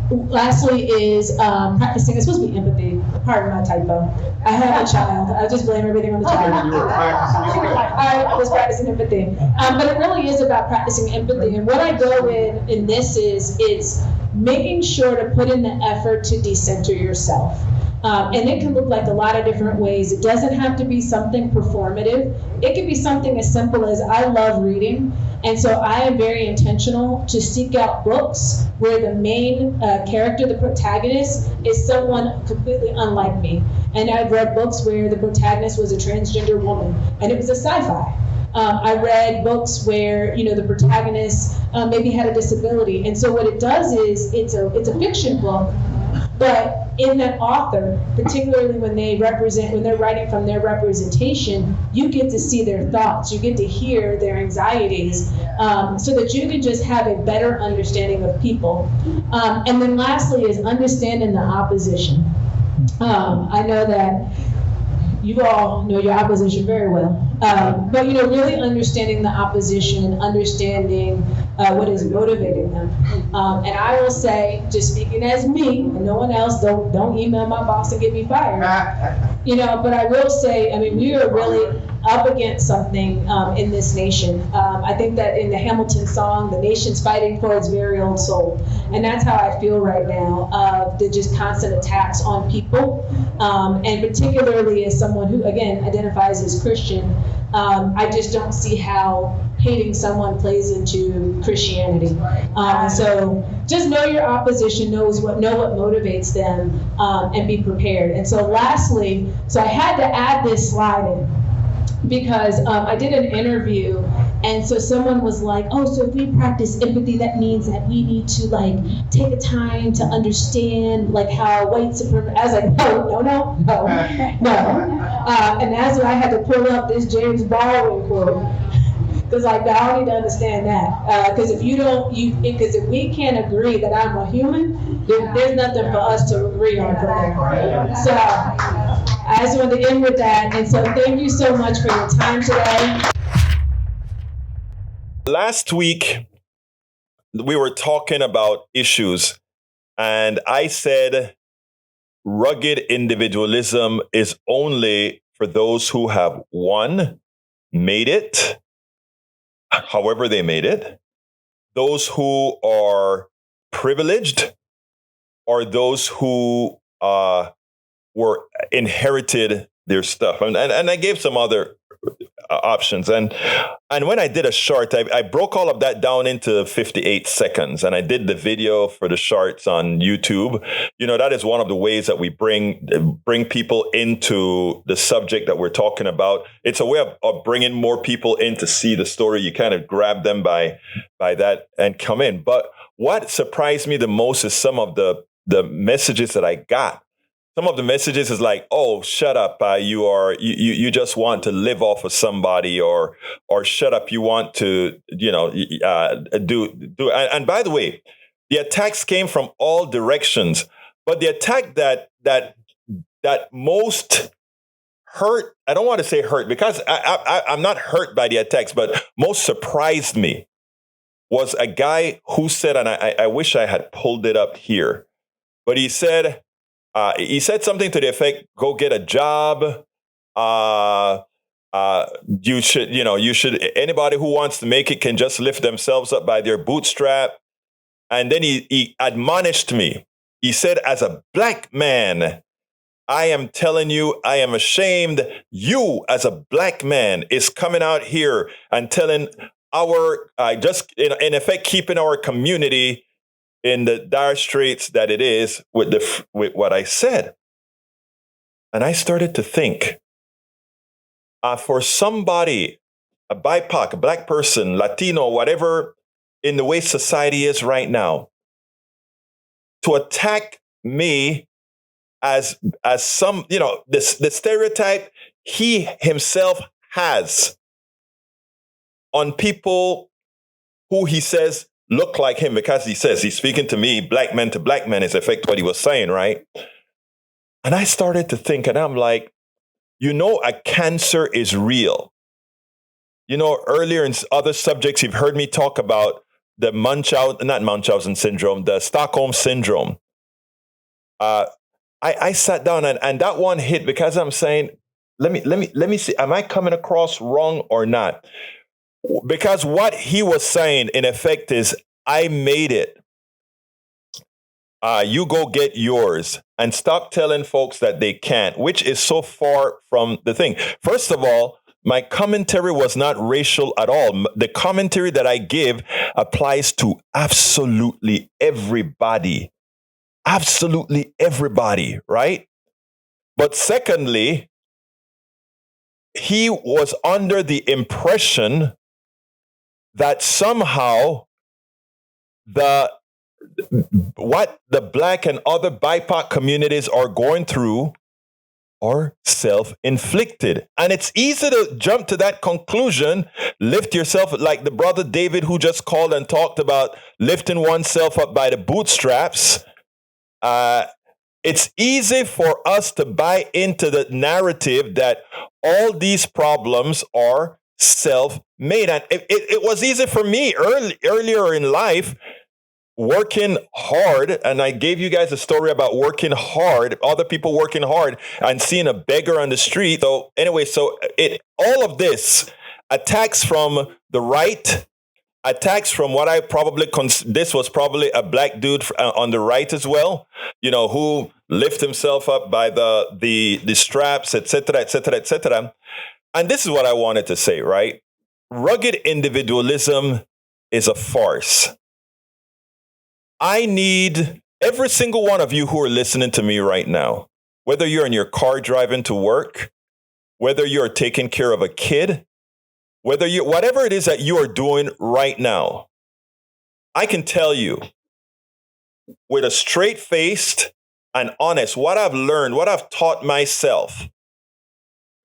B: Lastly is practicing, it's supposed to be empathy, pardon my typo. I have a child, I just blame everything on the child. I was practicing empathy. But it really is about practicing empathy. And what I go in this is it's making sure to put in the effort to decenter yourself. And it can look like a lot of different ways. It doesn't have to be something performative. It could be something as simple as I love reading, and so I am very intentional to seek out books where the main character, the protagonist, is someone completely unlike me. And I've read books where the protagonist was a transgender woman, and it was a sci-fi. I read books where the protagonist maybe had a disability, and so what it does is it's a fiction book, but in that author, particularly when they're writing from their representation, you get to see their thoughts, you get to hear their anxieties, so that you can just have a better understanding of people. And then lastly is understanding the opposition. I know that you all know your opposition very well. But really understanding the opposition, understanding what is motivating them. And I will say, just speaking as me and no one else, don't email my boss and get me fired. But I will say, we are really up against something in this nation. I think that in the Hamilton song, the nation's fighting for its very own soul. And that's how I feel right now, the just constant attacks on people. And particularly as someone who, again, identifies as Christian, I just don't see how hating someone plays into Christianity. So just know your opposition, know what motivates them, and be prepared. And so lastly, I had to add this slide in because I did an interview, and so someone was like, so if we practice empathy, that means that we need to take the time to understand how white supremacy. I was like, no. And that's when I had to pull up this James Baldwin quote. Because I don't need to understand that. Because if if we can't agree that I'm a human, there's nothing for us to agree on from there. So I just wanted to end with that. And so thank you so much for your time today.
A: Last week, we were talking about issues, and I said rugged individualism is only for those who have, one, made it, however they made it, those who are privileged, or those who were inherited their stuff. And I gave some other options. And when I did a short, I broke all of that down into 58 seconds. And I did the video for the shorts on YouTube. That is one of the ways that we bring people into the subject that we're talking about. It's a way of bringing more people in to see the story. You kind of grab them by that and come in. But what surprised me the most is some of the messages that I got. Some of the messages is like, "Oh, shut up! You just want to live off of somebody," or "Shut up! You want to do." And by the way, the attacks came from all directions, but the attack that most hurt, I don't want to say hurt because I'm not hurt by the attacks, but most surprised me was a guy who said, and I wish I had pulled it up here, but he said something to the effect, "Go get a job. You should, anybody who wants to make it can just lift themselves up by their bootstrap." And then he admonished me. He said, "As a black man, I am telling you, I am ashamed. You, as a black man, is coming out here and telling in effect, keeping our community in the dire straits that it is with what I said." And I started to think, for somebody, a BIPOC, a black person, Latino, whatever, in the way society is right now, to attack me
C: as some, the stereotype he himself has on people who he says look like him, because he says he's speaking to me, black men to black men, is in effect what he was saying, right? And I started to think, and I'm like, a cancer is real. Earlier in other subjects, you've heard me talk about the not Munchausen syndrome, the Stockholm syndrome. I sat down and that one hit, because I'm saying, let me see, am I coming across wrong or not? Because what he was saying, in effect, is, I made it. You go get yours, and stop telling folks that they can't, which is so far from the thing. First of all, my commentary was not racial at all. The commentary that I give applies to absolutely everybody. Absolutely everybody, right? But secondly, he was under the impression that somehow what the black and other BIPOC communities are going through are self-inflicted. And it's easy to jump to that conclusion, lift yourself, like the brother David who just called and talked about lifting oneself up by the bootstraps. It's easy for us to buy into the narrative that all these problems are self-made. And it was easy for me earlier in life, working hard, and I gave you guys a story about working hard, other people working hard, and seeing a beggar on the street. So anyway, all of this, attacks from the right, attacks from what I probably this was probably a black dude on the right as well, who lift himself up by the straps, etc., etc., etc. And this is what I wanted to say, right? Rugged individualism is a farce. I need every single one of you who are listening to me right now, whether you're in your car driving to work, whether you're taking care of a kid, whatever it is that you are doing right now, I can tell you with a straight-faced and honest, what I've learned, what I've taught myself,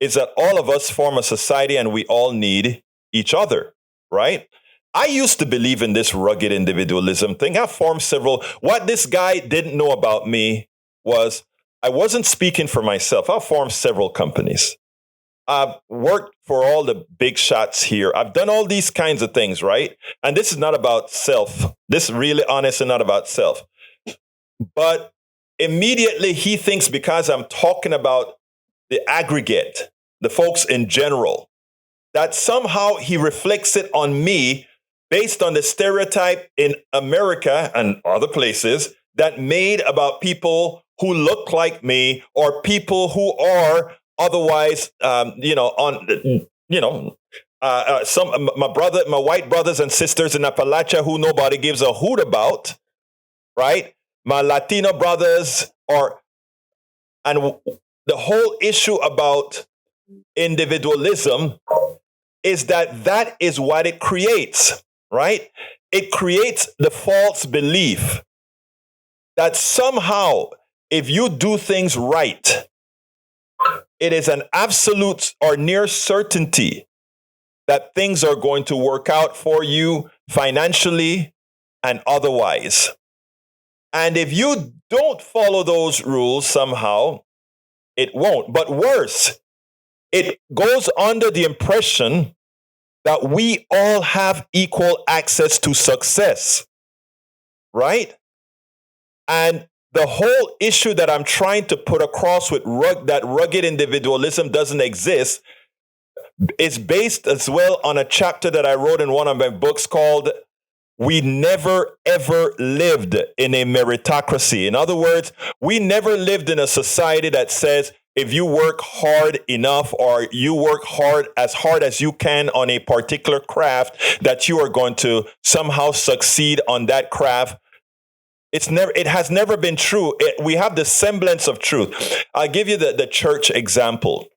C: is that all of us form a society and we all need each other, right? I used to believe in this rugged individualism thing. I formed several. What this guy didn't know about me was I wasn't speaking for myself. I formed several companies. I've worked for all the big shots here. I've done all these kinds of things, right? And this is not about self. This is really honestly not about self. But immediately he thinks, because I'm talking about the aggregate, the folks in general, that somehow he reflects it on me based on the stereotype in America and other places that made about people who look like me, or people who are otherwise, my white brothers and sisters in Appalachia who nobody gives a hoot about, right? My Latino brothers and the whole issue about individualism is that is what it creates. Right? It creates the false belief that somehow, if you do things right, it is an absolute or near certainty that things are going to work out for you financially and otherwise. And if you don't follow those rules somehow, it won't. But worse, it goes under the impression that we all have equal access to success, right? And the whole issue that I'm trying to put across with that rugged individualism doesn't exist is based as well on a chapter that I wrote in one of my books called "We Never Ever Lived in a Meritocracy." In other words, we never lived in a society that says, if you work hard enough, or you work hard as you can on a particular craft, that you are going to somehow succeed on that craft. It has never been true. We have the semblance of truth. I'll give you the church example.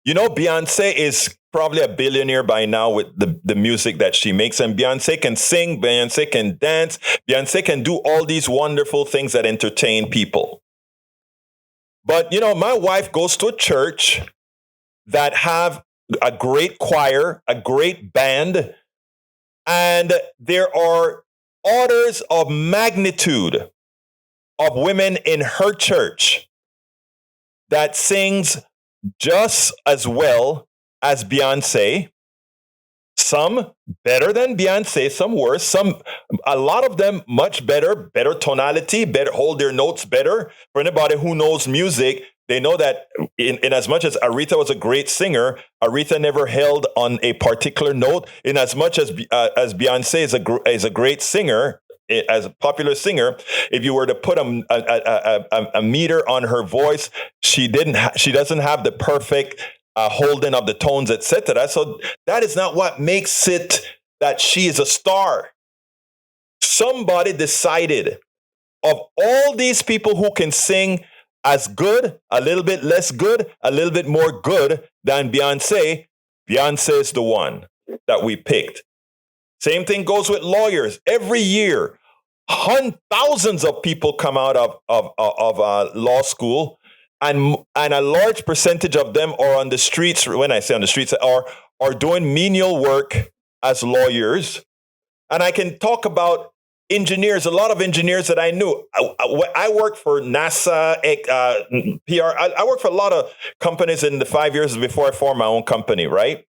C: Beyonce is probably a billionaire by now with the music that she makes. And Beyonce can sing, Beyonce can dance, Beyonce can do all these wonderful things that entertain people. But my wife goes to a church that have a great choir, a great band, and there are orders of magnitude of women in her church that sings just as well as Beyonce. Some better than Beyonce, some worse, a lot of them much better tonality, better hold their notes better. For anybody who knows music, they know that in as much as Aretha was a great singer, Aretha never held on a particular note. In as much as Beyonce is a great singer, as a popular singer, if you were to put a meter on her voice, she doesn't have the perfect holding of the tones, etc. So that is not what makes it that she is a star. Somebody decided, of all these people who can sing as good, a little bit less good, a little bit more good than Beyonce, Beyonce is the one that we picked. Same thing goes with lawyers. Every year, thousands of people come out of law school, and a large percentage of them are on the streets. When I say on the streets, are doing menial work as lawyers. And I can talk about engineers. A lot of engineers that I knew. I worked for NASA, PR. I worked for a lot of companies in the 5 years before I formed my own company, right?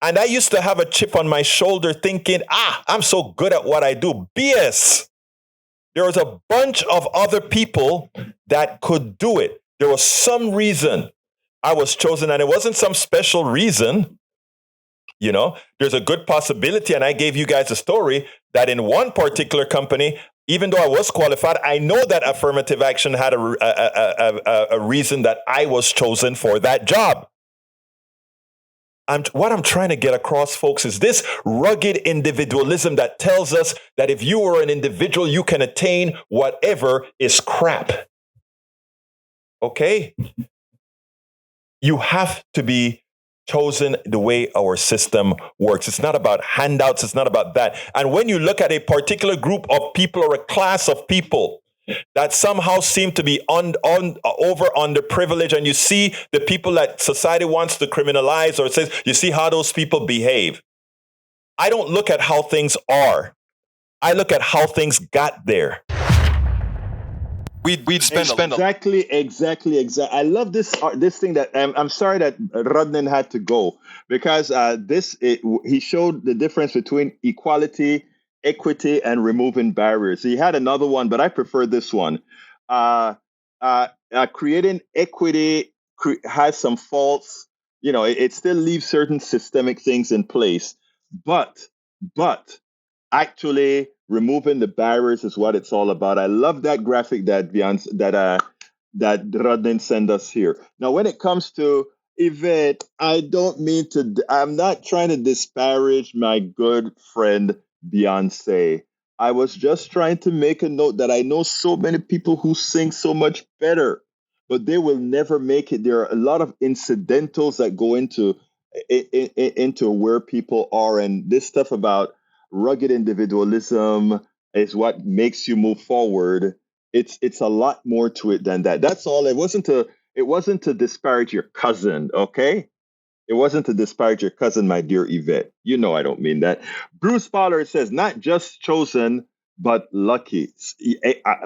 C: And I used to have a chip on my shoulder thinking, I'm so good at what I do. BS. There was a bunch of other people that could do it. There was some reason I was chosen, and it wasn't some special reason. There's a good possibility, and I gave you guys a story that in one particular company, even though I was qualified, I know that affirmative action had a reason that I was chosen for that job. What I'm trying to get across, folks, is this rugged individualism that tells us that if you are an individual, you can attain whatever is crap. Okay? You have to be chosen the way our system works. It's not about handouts. It's not about that. And when you look at a particular group of people or a class of people that somehow seem to be over underprivileged, and you see the people that society wants to criminalize, or says, you see how those people behave. I don't look at how things are. I look at how things got there.
D: We'd spend
A: exactly. I love this thing that I'm sorry that Rodnan had to go, because he showed the difference between equality, equity, and removing barriers. He had another one, but I prefer this one. Creating equity has some faults. It still leaves certain systemic things in place, but actually removing the barriers is what it's all about. I love that graphic that Rodnan sent us here. Now, when it comes to Yvette, I'm not trying to disparage my good friend Beyonce. I was just trying to make a note that I know so many people who sing so much better, but they will never make it. There are a lot of incidentals that go into where people are, and this stuff about rugged individualism is what makes you move forward. It's a lot more to it than that. That's all. It wasn't to disparage your cousin, okay? It wasn't to disparage your cousin, my dear Yvette. I don't mean that. Bruce Pollard says, not just chosen, but lucky.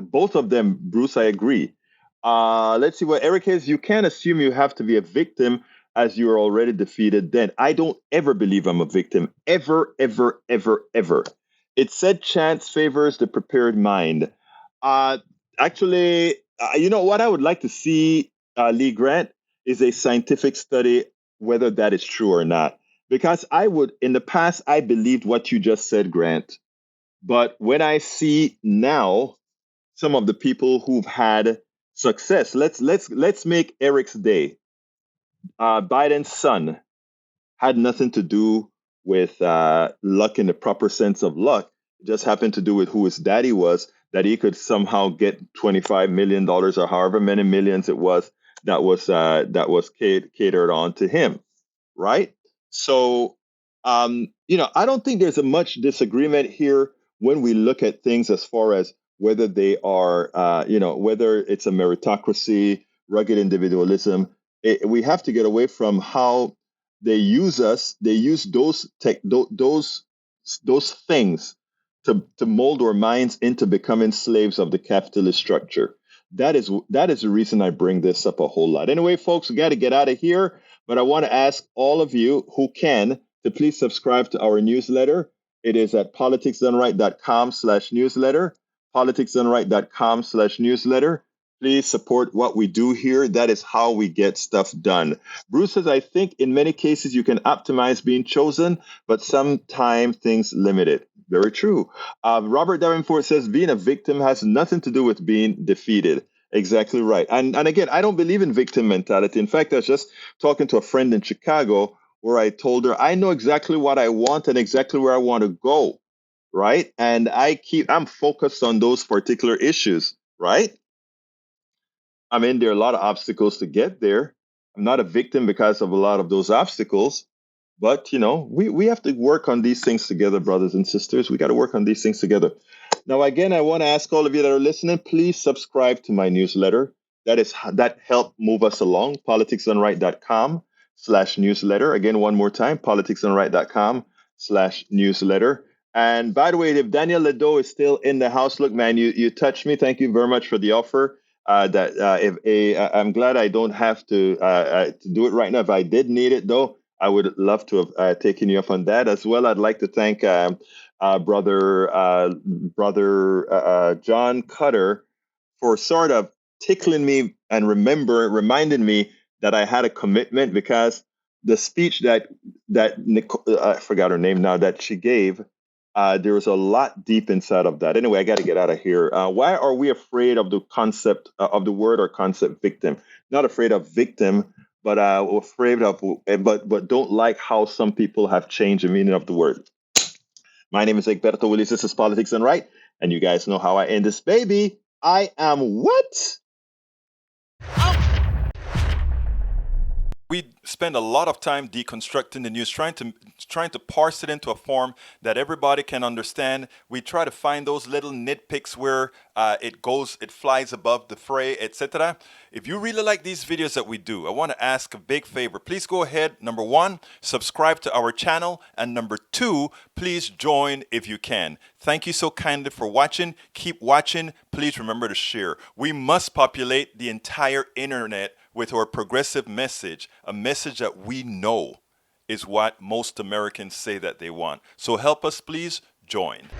A: Both of them, Bruce, I agree. Let's see what Eric is. You can't assume you have to be a victim as you are already defeated. Then I don't ever believe I'm a victim. Ever, ever, ever, ever. It said chance favors the prepared mind. Actually, what I would like to see, Lee Grant, is a scientific study whether that is true or not. Because in the past, I believed what you just said, Grant. But when I see now some of the people who've had success, let's make Eric's day. Biden's son had nothing to do with luck in the proper sense of luck. It just happened to do with who his daddy was, that he could somehow get $25 million or however many millions it was that was catered on to him, right? So, I don't think there's a much disagreement here when we look at things as far as whether they are, whether it's a meritocracy, rugged individualism. We have to get away from how they use us. They use those things to mold our minds into becoming slaves of the capitalist structure. That is the reason I bring this up a whole lot. Anyway, folks, we got to get out of here. But I want to ask all of you who can to please subscribe to our newsletter. It is at politicsdoneright.com/newsletter. Politicsdoneright.com/newsletter. Please support what we do here. That is how we get stuff done. Bruce says, I think in many cases you can optimize being chosen, but sometimes things limit it. Very true. Robert Davenport says, being a victim has nothing to do with being defeated. Exactly right. And again, I don't believe in victim mentality. In fact, I was just talking to a friend in Chicago where I told her, I know exactly what I want and exactly where I want to go. Right. And I'm focused on those particular issues. Right. I mean, there are a lot of obstacles to get there. I'm not a victim because of a lot of those obstacles. But, we have to work on these things together, brothers and sisters. We got to work on these things together. Now, again, I want to ask all of you that are listening, please subscribe to my newsletter. That helped move us along. politicsdoneright.com/newsletter. Again, one more time, politicsdoneright.com/newsletter. And by the way, if Daniel Ledo is still in the house, look, man, you touched me. Thank you very much for the offer. I'm glad I don't have to do it right now. If I did need it, though, I would love to have taken you up on that as well. I'd like to thank brother John Cutter for sort of tickling me and reminding me that I had a commitment, because the speech that Nicole, I forgot her name now, that she gave, there was a lot deep inside of that. Anyway, I got to get out of here. Why are we afraid of the concept of the word or concept victim? Not afraid of victim, but afraid of, but don't like how some people have changed the meaning of the word. My name is Egberto Willis. This is Politics Done Right, and you guys know how I end this baby. I am what?
C: We spend a lot of time deconstructing the news, trying to parse it into a form that everybody can understand. We try to find those little nitpicks where it flies above the fray, etc. If you really like these videos that we do, I want to ask a big favor. Please go ahead. Number one, subscribe to our channel. And number two, please join if you can. Thank you so kindly for watching. Keep watching. Please remember to share. We must populate the entire internet with our progressive message, a message that we know is what most Americans say that they want. So help us, please join.